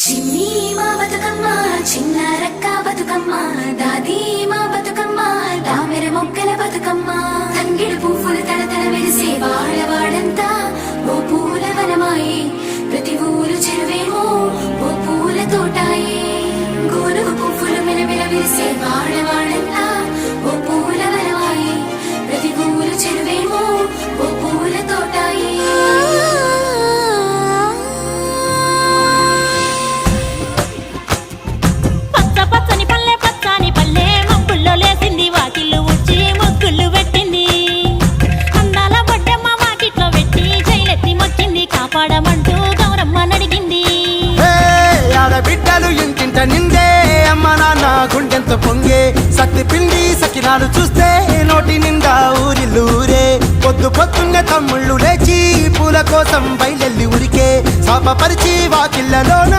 చిన్ని మా బతుకమ్మ చిన్న రక్క బతుకమ్మ దాది మా బతుకమ్మ దామెర మొక్కల బతుకమ్మ తంగిడు పువ్వులు తడతడ మెరిసే వాడవాడంతా ఓ పూల వనమాయే ప్రతి ఊరు చెరువేమో ఓ పూల తోటాయే గోనుగు పువ్వులు మెలమెల విరిసే వాడవాడంతా ఓ పూల వనమాయే ప్రతి ఊరు చెరువేమో ఓ పూల తోటాయే కాపాడమంటూ గౌరమ్మ నడిగింది. ఆడబిడ్డలు ఇంటింట నిందే అమ్మ నాన్న గుండెంత పొంగే సత్తి పిండి సకినాలు చూస్తే నోటి నిండా ఊరిల్లూరే పొద్దు పొద్దున్నే తమ్ముళ్ళు లేచి పూల కోసం బయలెల్లి ఉరికే శాపపరిచి వాకిళ్ళలోన